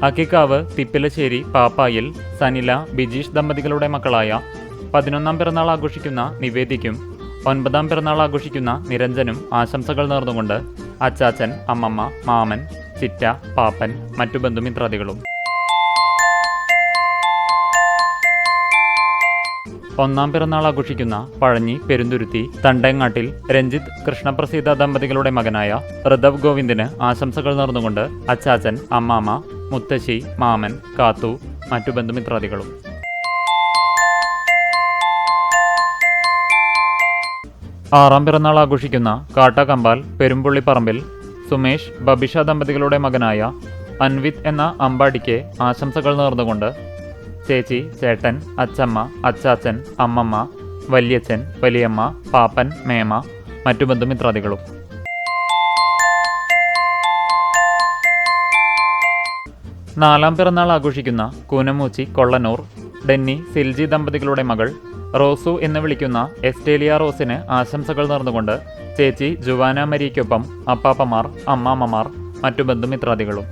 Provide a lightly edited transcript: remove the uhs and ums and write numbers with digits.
അക്കിക്കാവ് തിപ്പിലശ്ശേരി പാപ്പായിൽ സനില ബിജീഷ് ദമ്പതികളുടെ മക്കളായ 11ാം പിറന്നാൾ ആഘോഷിക്കുന്ന നിവേദിക്കും 9ാം പിറന്നാൾ ആഘോഷിക്കുന്ന നിരഞ്ജനും ആശംസകൾ നേർന്നുകൊണ്ട് അച്ചാച്ചൻ, അമ്മമ്മ, മാമൻ, ചിറ്റ, പാപ്പൻ, മറ്റു ബന്ധുമിത്രാദികളും. 1ാം പിറന്നാൾ ആഘോഷിക്കുന്ന പഴഞ്ഞി പെരുന്തുരുത്തി തണ്ടേങ്ങാട്ടിൽ രഞ്ജിത്ത് കൃഷ്ണപ്രസീത ദമ്പതികളുടെ മകനായ ഋതവ് ഗോവിന്ദിന് ആശംസകൾ നേർന്നുകൊണ്ട് അച്ചാച്ചൻ, അമ്മാമ്മ, മുത്തശ്ശി, മാമൻ, കാത്തു, മറ്റു ബന്ധുമിത്രാദികളും. 6ാം പിറന്നാൾ ആഘോഷിക്കുന്ന കാട്ടകമ്പാൽ പെരുമ്പുള്ളിപ്പറമ്പിൽ സുമേഷ് ബബിഷ ദമ്പതികളുടെ മകനായ അൻവിത് എന്ന അമ്പാടിക്ക് ആശംസകൾ നേർന്നുകൊണ്ട് ചേച്ചി, ചേട്ടൻ, അച്ചമ്മ, അച്ചാച്ചൻ, അമ്മമ്മ, വല്യച്ഛൻ, വലിയമ്മ, പാപ്പൻ, മേമ, മറ്റു ബന്ധുമിത്രാദികളും. 4ാം പിറന്നാൾ ആഘോഷിക്കുന്ന കൂനമൂച്ചി കൊള്ളനൂർ ഡെന്നി സിൽജി ദമ്പതികളുടെ മകൾ റോസു എന്ന് വിളിക്കുന്ന എസ്റ്റേലിയ റോസിന് ആശംസകൾ നേർന്നുകൊണ്ട് ചേച്ചി ജുവാന മരിയ്ക്കൊപ്പം അപ്പാപ്പമാർ, അമ്മാമ്മമാർ, മറ്റു ബന്ധുമിത്രാദികളും.